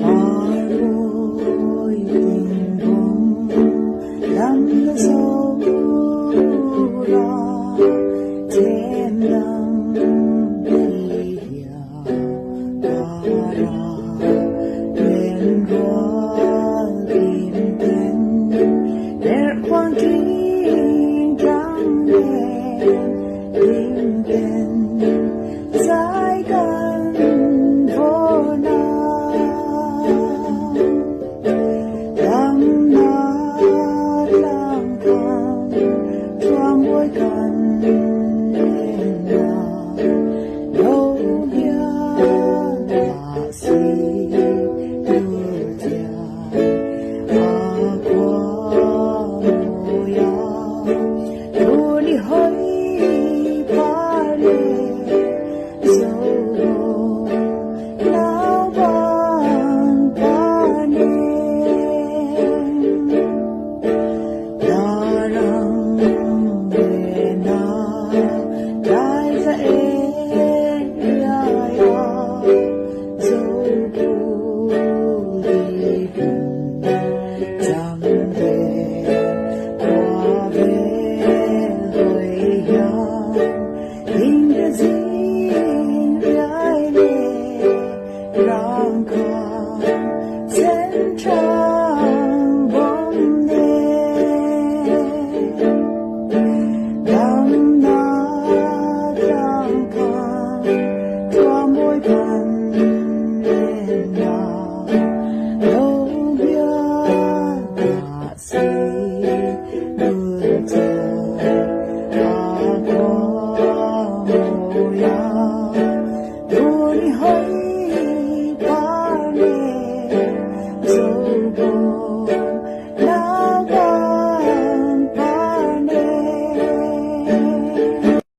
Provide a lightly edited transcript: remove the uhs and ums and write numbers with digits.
ôi tình bóng lắm dấu ra trên lăng đi ra bên hoa tìm tên để khoan kín trắng đen tìm tên giải căn vô nào lắm nát lang thang trong bối cảnh lên nào đâu biết là gì đưa dài qua moya tu đi hoi pare solo lawan pane darang bena dai za ya zo pu di chẳng về qua về hồi nhau hình cái gì lại lệ răng